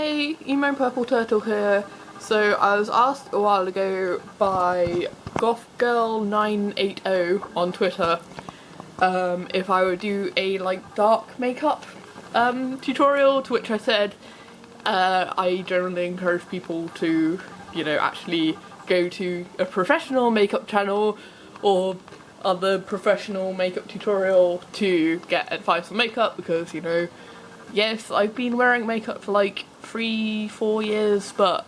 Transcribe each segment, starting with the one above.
Hey, Emo Purple Turtle here. So I was asked a while ago by GothGirl980 on Twitter if I would do a dark makeup tutorial, to which I said I generally encourage people to, actually go to a professional makeup channel or other professional makeup tutorial to get advice on makeup, because yes, I've been wearing makeup for 3-4 years, but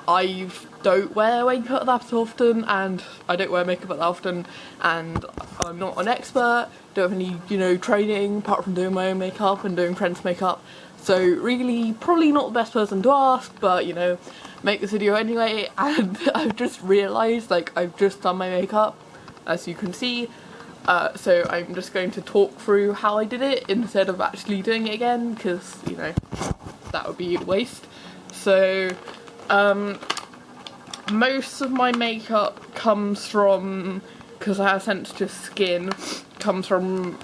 I don't wear makeup that often, and I don't wear makeup that often, and I'm not an expert, don't have any, training apart from doing my own makeup and doing friends' makeup, so really probably not the best person to ask, but make this video anyway. And I've just realised I've just done my makeup, as you can see. So I'm just going to talk through how I did it instead of actually doing it again, because, that would be a waste. So, most of my makeup comes from, because I have sensitive skin, comes from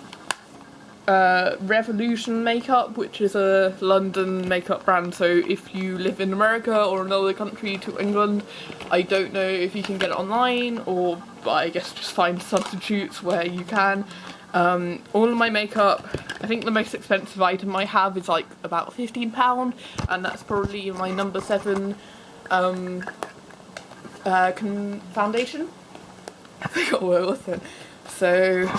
Revolution Makeup, which is a London makeup brand. So if you live in America or another country to England, I don't know if you can get it online, or I guess just find substitutes where you can. All of my makeup, I think the most expensive item I have is about £15, and that's probably my number 7 foundation. I forgot what it was then. So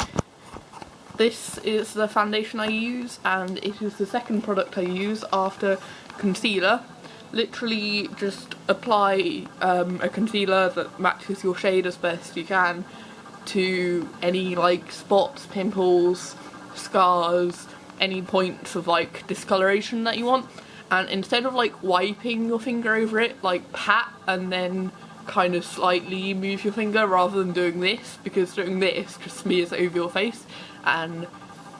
this is the foundation I use, and it is the second product I use after concealer. Literally just apply a concealer that matches your shade as best you can to any spots, pimples, scars, any points of discoloration that you want, and instead of wiping your finger over it, pat and then kind of slightly move your finger rather than doing this, because doing this just smears over your face and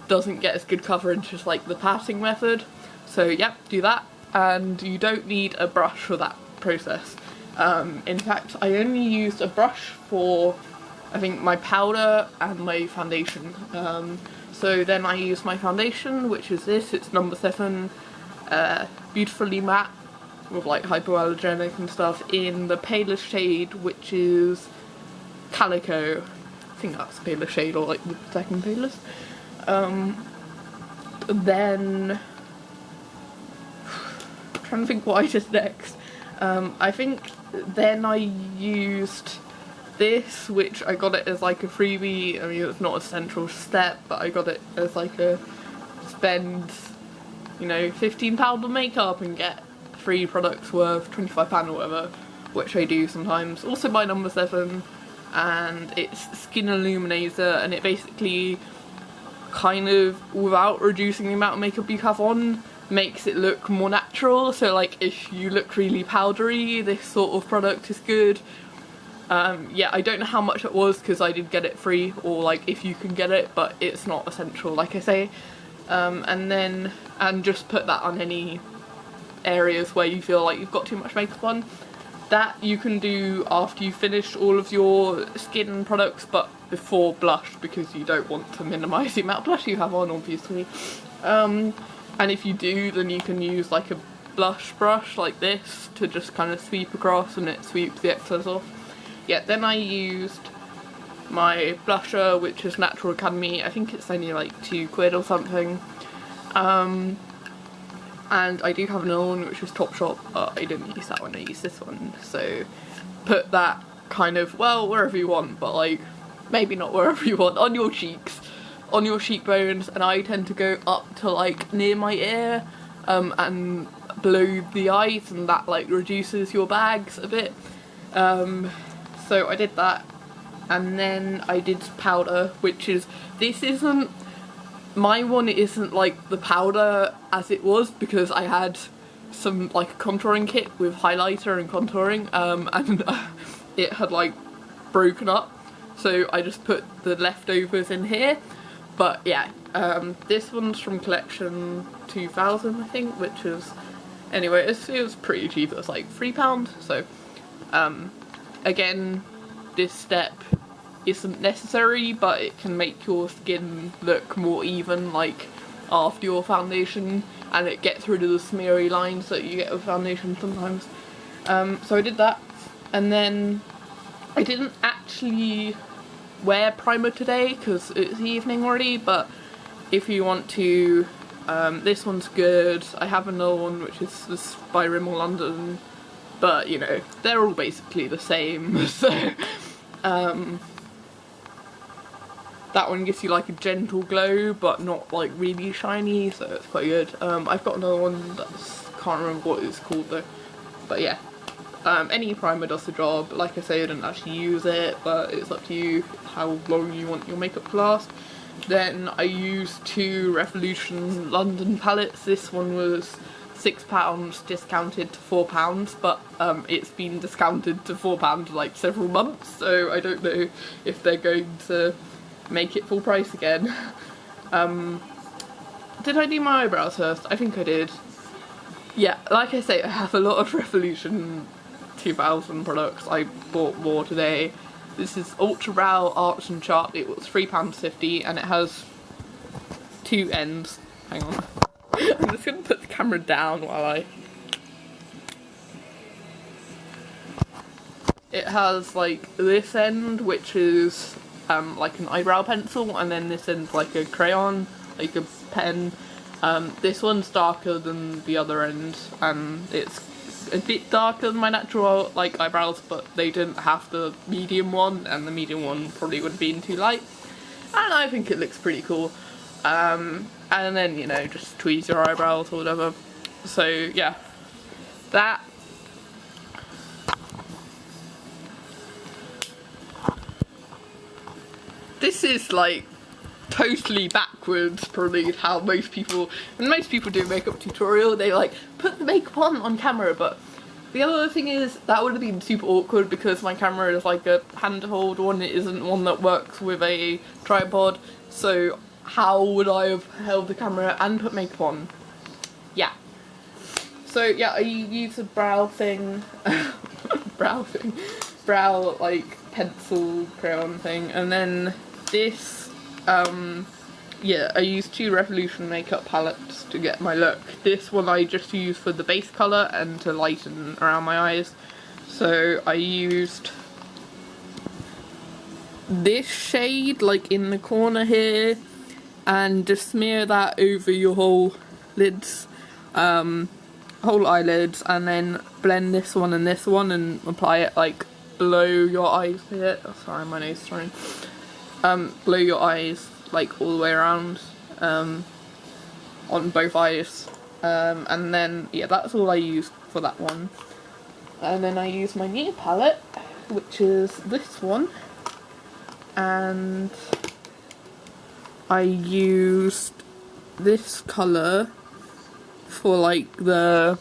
doesn't get as good coverage as the patting method. So yeah, do that, and you don't need a brush for that process. In fact, I only used a brush for I think my powder and my foundation. So then I used my foundation, which is this, it's number 7, beautifully matte with hypoallergenic and stuff, in the palest shade, which is Calico. I think that's the palest shade, or the second palest. Then I'm trying to think what I did next. I think then I used this, which I got it as a freebie. I mean, it's not a central step, but I got it as a spend, £15 on makeup and get 3 products worth £25 or whatever, which I do sometimes. Also by number 7, and it's Skin Illuminator, and it basically kind of, without reducing the amount of makeup you have on, makes it look more natural. So if you look really powdery, this sort of product is good. Yeah, I don't know how much it was because I did get it free, or if you can get it, but it's not essential, like I say. And just put that on any areas where you feel you've got too much makeup on. That you can do after you finish all of your skin products, but before blush, because you don't want to minimise the amount of blush you have on, obviously. And if you do, then you can use a blush brush like this to just kind of sweep across, and it sweeps the excess off. Yeah, then I used my blusher, which is Natural Academy. I think it's only £2 or something. And I do have another one, which is Topshop, but I didn't use that one, I used this one. So put that kind of, well, wherever you want, but maybe not wherever you want, on your cheeks, on your cheekbones, and I tend to go up to near my ear, and below the eyes, and that reduces your bags a bit. So I did that, and then I did powder, which is, my one isn't the powder as it was, because I had some contouring kit with highlighter and contouring, and it had broken up, so I just put the leftovers in here. But yeah, this one's from collection 2000, I think, which was, anyway, it was pretty cheap. It was £3, so again, this step isn't necessary, but it can make your skin look more even. after your foundation, and it gets rid of the smeary lines that you get with foundation sometimes. So I did that, and then I didn't actually wear primer today because it's evening already, but if you want to, this one's good. I have another one which is this by Rimmel London, but you know, they're all basically the same, so that one gives you like a gentle glow but not like really shiny, so it's quite good. I've got another one that's, can't remember what it's called though, but yeah. Any primer does the job. Like I say, I didn't actually use it, but it's up to you how long you want your makeup to last. Then I used 2 Revolution London palettes. This one was £6 discounted to £4, but it's been discounted to £4 like several months, so I don't know if they're going to make it full price again. Did I do my eyebrows first? I think I did. Yeah, like I say, I have a lot of Revolution 2000 products. I bought more today. This is Ultra Brow Arch and Chart. It was £3.50 and it has 2 ends. Hang on. I'm just going to put the camera down while I... It has like this end, which is like an eyebrow pencil, and then this end's like a crayon, like a pen. This one's darker than the other end, and it's a bit darker than my natural like eyebrows, but they didn't have the medium one, and the medium one probably would have been too light, and I think it looks pretty cool. And then, you know, just tweeze your eyebrows or whatever. So yeah, that. This is like totally backwards probably how most people, when most people do a makeup tutorial, they like put the makeup on camera, but the other thing is that would have been super awkward because my camera is like a handheld one, it isn't one that works with a tripod, so how would I have held the camera and put makeup on? Yeah. So yeah, I use a brow thing, brow like pencil crayon thing, and then this, yeah, I used 2 Revolution makeup palettes to get my look. This one I just use for the base colour and to lighten around my eyes. So I used this shade like in the corner here, and just smear that over your whole lids, whole eyelids, and then blend this one and apply it like below your eyes here. Oh, sorry, my nose is running. Below your eyes, like all the way around, on both eyes, and then yeah, that's all I used for that one. And then I use my new palette, which is this one, and I used this colour for like the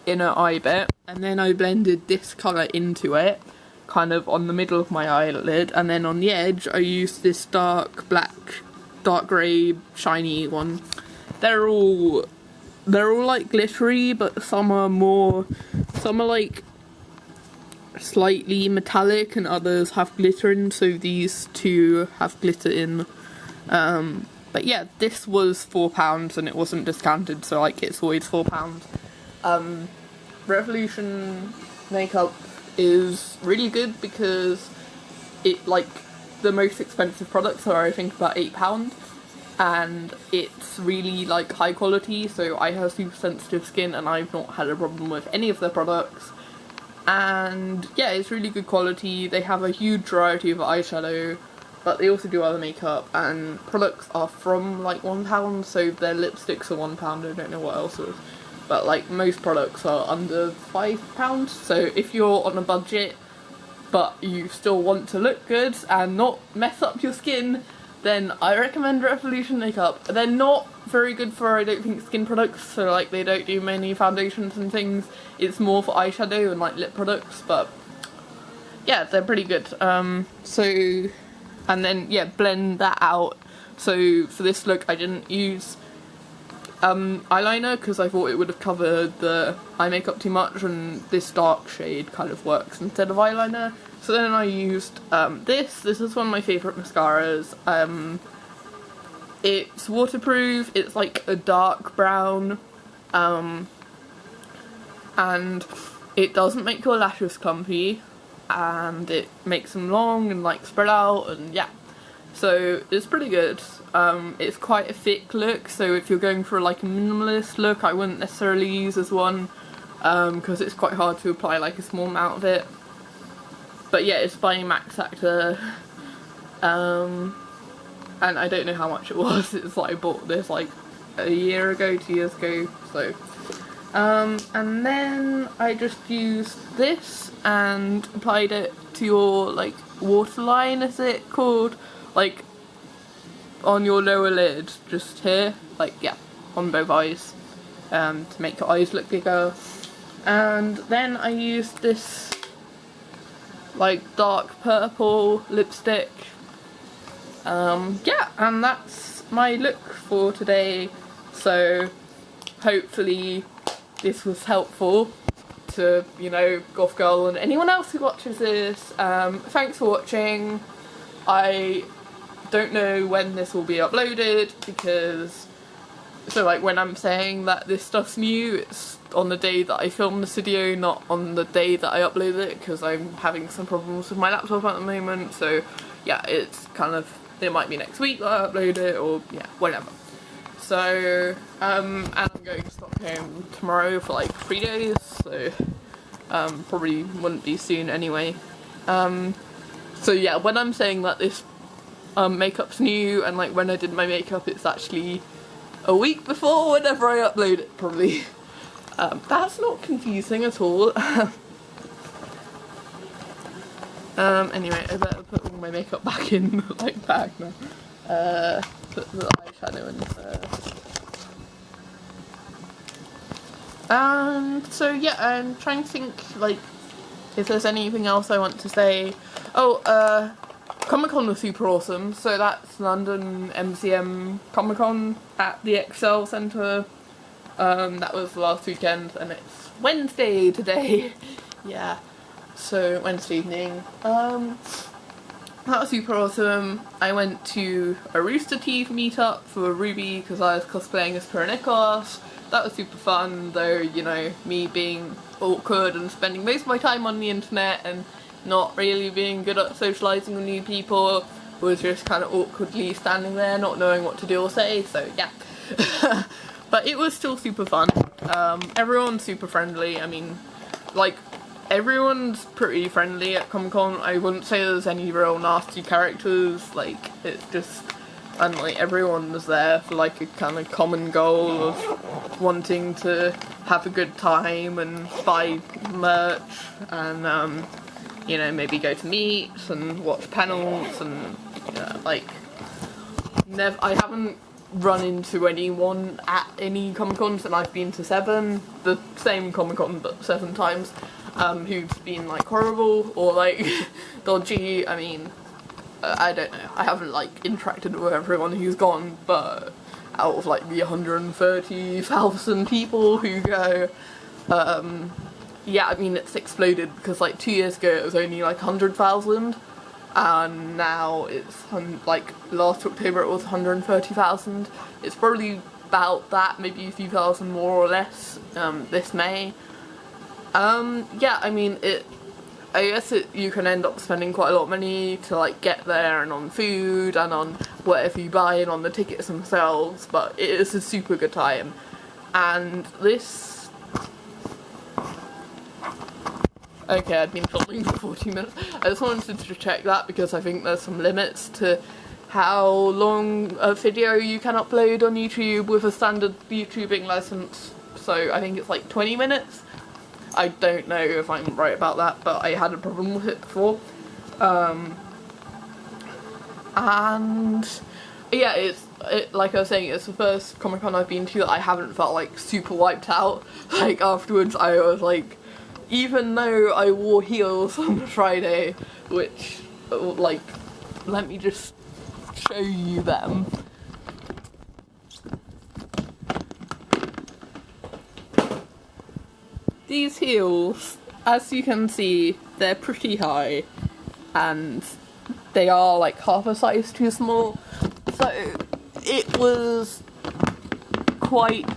inner eye bit, and then I blended this colour into it, kind of on the middle of my eyelid, and then on the edge I used this dark black, dark grey, shiny one. They're all like glittery, but some are like slightly metallic and others have glitter in, so these 2 have glitter in. But yeah, this was £4 and it wasn't discounted, so like it's always £4. Revolution makeup is really good because it, like, the most expensive products are I think about £8, and it's really like high quality, so I have super sensitive skin and I've not had a problem with any of their products, and yeah, it's really good quality. They have a huge variety of eyeshadow, but they also do other makeup, and products are from like £1, so their lipsticks are £1, I don't know what else is. But like most products are under £5, so if you're on a budget but you still want to look good and not mess up your skin, then I recommend Revolution makeup. They're not very good for, I don't think, skin products, so like they don't do many foundations and things. It's more for eyeshadow and like lip products, but yeah, they're pretty good. So, and then yeah, blend that out. So for this look I didn't use eyeliner because I thought it would have covered the eye makeup too much, and this dark shade kind of works instead of eyeliner. So then I used this is one of my favourite mascaras. It's waterproof, it's like a dark brown, and it doesn't make your lashes clumpy, and it makes them long and like spread out, and yeah, so it's pretty good. It's quite a thick look, so if you're going for like a minimalist look, I wouldn't necessarily use this one, because it's quite hard to apply like a small amount of it. But yeah, it's by Max Actor, and I don't know how much it was. It's like I bought this like a year ago, 2 years ago, so. And then I just used this and applied it to your like waterline, is it called? Like on your lower lid, just here, like yeah, on both eyes, to make your eyes look bigger. And then I used this like dark purple lipstick. Yeah, and that's my look for today, so hopefully this was helpful to, you know, Goth Girl and anyone else who watches this. Thanks for watching. I don't know when this will be uploaded, because, so like when I'm saying that this stuff's new, it's on the day that I film this video, not on the day that I upload it, because I'm having some problems with my laptop at the moment. So yeah, it's kind of, it might be next week that I upload it, or yeah, whatever. So, and I'm going to Stockholm tomorrow for like 3 days, so probably wouldn't be soon anyway. So yeah, when I'm saying that this makeup's new, and like when I did my makeup, it's actually a week before whenever I upload it, probably. That's not confusing at all. Anyway, I better put all my makeup back in the like bag now. Put the eyeshadow in first. And so yeah, I'm trying to think like if there's anything else I want to say. Oh, Comic-Con was super awesome. So that's London MCM Comic-Con at the Excel Centre. That was last weekend, and it's Wednesday today. Yeah, so Wednesday evening. That was super awesome. I went to a Rooster Teeth meetup for Ruby because I was cosplaying as Nicholas. That was super fun, though, you know, me being awkward and spending most of my time on the internet and not really being good at socialising with new people, was just kind of awkwardly standing there not knowing what to do or say, so yeah. But it was still super fun. Everyone's super friendly. I mean, like, everyone's pretty friendly at Comic-Con. I wouldn't say there's any real nasty characters, like, it's just, and like, everyone was there for like a kind of common goal of wanting to have a good time and buy merch and, you know, maybe go to meets and watch panels and, like, I haven't run into anyone at any Comic-Cons, and I've been to 7, the same Comic-Con but 7 times, who's been like horrible or like dodgy. I mean, I don't know, I haven't like interacted with everyone who's gone, but out of like the 130,000 people who go, yeah, I mean, it's exploded, because like 2 years ago it was only like 100,000, and now it's like last October it was 130,000. It's probably about that, maybe a few thousand more or less this May. Yeah, I mean, I guess you can end up spending quite a lot of money to like get there, and on food and on whatever you buy and on the tickets themselves, but it is a super good time. And this, okay, I'd been filming for 40 minutes. I just wanted to check that because I think there's some limits to how long a video you can upload on YouTube with a standard YouTubing license. So I think it's like 20 minutes. I don't know if I'm right about that, but I had a problem with it before. And yeah, like I was saying, it's the first Comic-Con I've been to that I haven't felt like super wiped out. Like afterwards I was like, even though I wore heels on Friday, which, like, let me just show you them. These heels, as you can see, they're pretty high, and they are like half a size too small. So it was quite...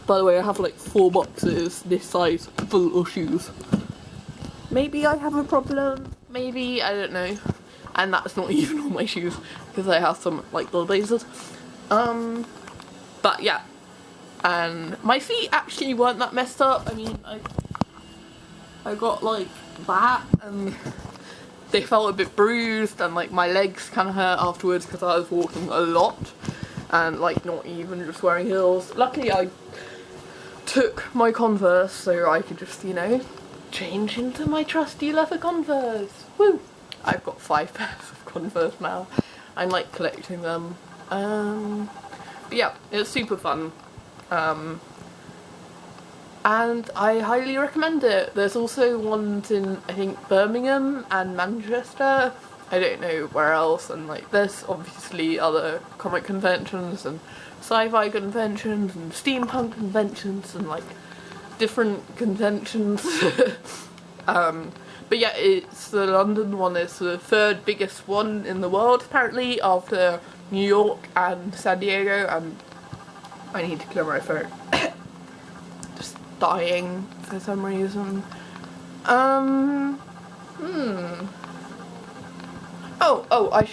By the way, I have like 4 boxes this size full of shoes. Maybe I have a problem, maybe, I don't know. And that's not even all my shoes, because I have some like little blazers. But yeah, and my feet actually weren't that messed up. I mean, I got like that, and they felt a bit bruised, and like my legs kind of hurt afterwards because I was walking a lot, and like not even just wearing heels. Luckily I took my Converse so I could just, you know, change into my trusty leather Converse. Woo! I've got 5 pairs of Converse now. I'm like collecting them. But yeah, it was super fun. And I highly recommend it. There's also ones in, I think, Birmingham and Manchester. I don't know where else, and like there's obviously other comic conventions and sci-fi conventions and steampunk conventions and like different conventions. But yeah, it's the London one is the 3rd biggest one in the world apparently, after New York and San Diego, and I need to clear my throat. Just dying for some reason. Oh, I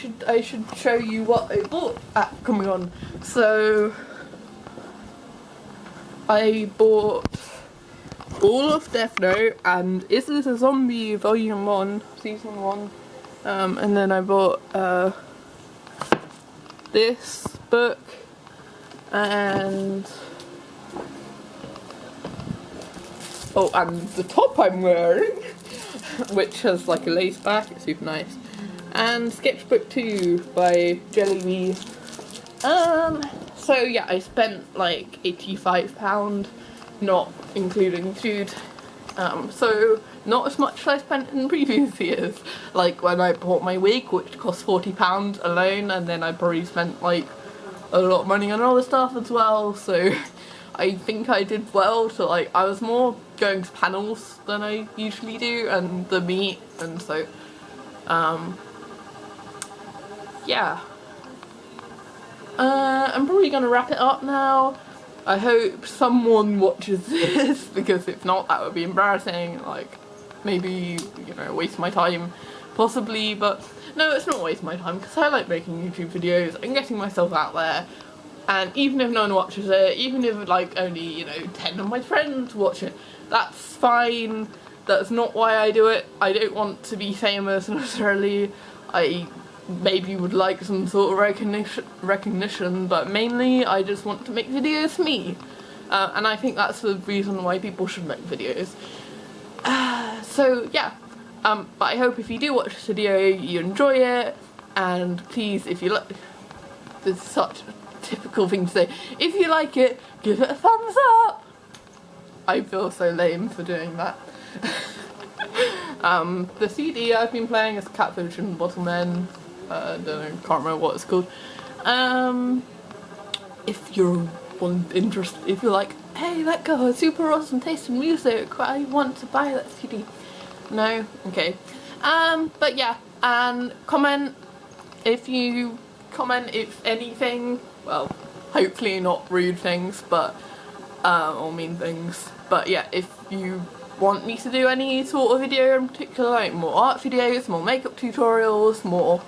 should show you what I bought at Comic-Con. So I bought all of Death Note and Is This a Zombie Volume 1, Season 1, and then I bought this book and and the top I'm wearing, which has like a lace back, it's super nice, and Sketchbook 2 by Jelly. So yeah, I spent like £85, not including food, so not as much as I spent in previous years, like when I bought my wig, which cost £40 alone, and then I probably spent like a lot of money on other stuff as well, so I think I did well. So like I was more going to panels than I usually do, and the meet, and so yeah. I'm probably gonna wrap it up now. I hope someone watches this, because if not, that would be embarrassing. Like, maybe, you know, waste my time, possibly, but no, it's not waste my time, because I like making YouTube videos and getting myself out there. And even if no one watches it, even if like only, you know, 10 of my friends watch it, that's fine. That's not why I do it. I don't want to be famous necessarily. I maybe would like some sort of recognition, but mainly I just want to make videos for me. And I think that's the reason why people should make videos. So yeah, but I hope if you do watch this video, you enjoy it, and please, if you like, this is such a typical thing to say, if you like it, give it a thumbs up. I feel so lame for doing that. The CD I've been playing is Catfish and Bottlemen. I don't know, can't remember what it's called. If you're interested, if you're like, hey, that girl has super awesome taste in music, I want to buy that CD. No? Okay. But yeah, and comment if anything, well, hopefully not rude things, but, or mean things, but yeah, if you want me to do any sort of video in particular, like more art videos, more makeup tutorials, more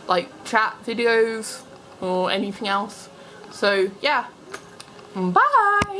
like chat videos, or anything else. So yeah, bye!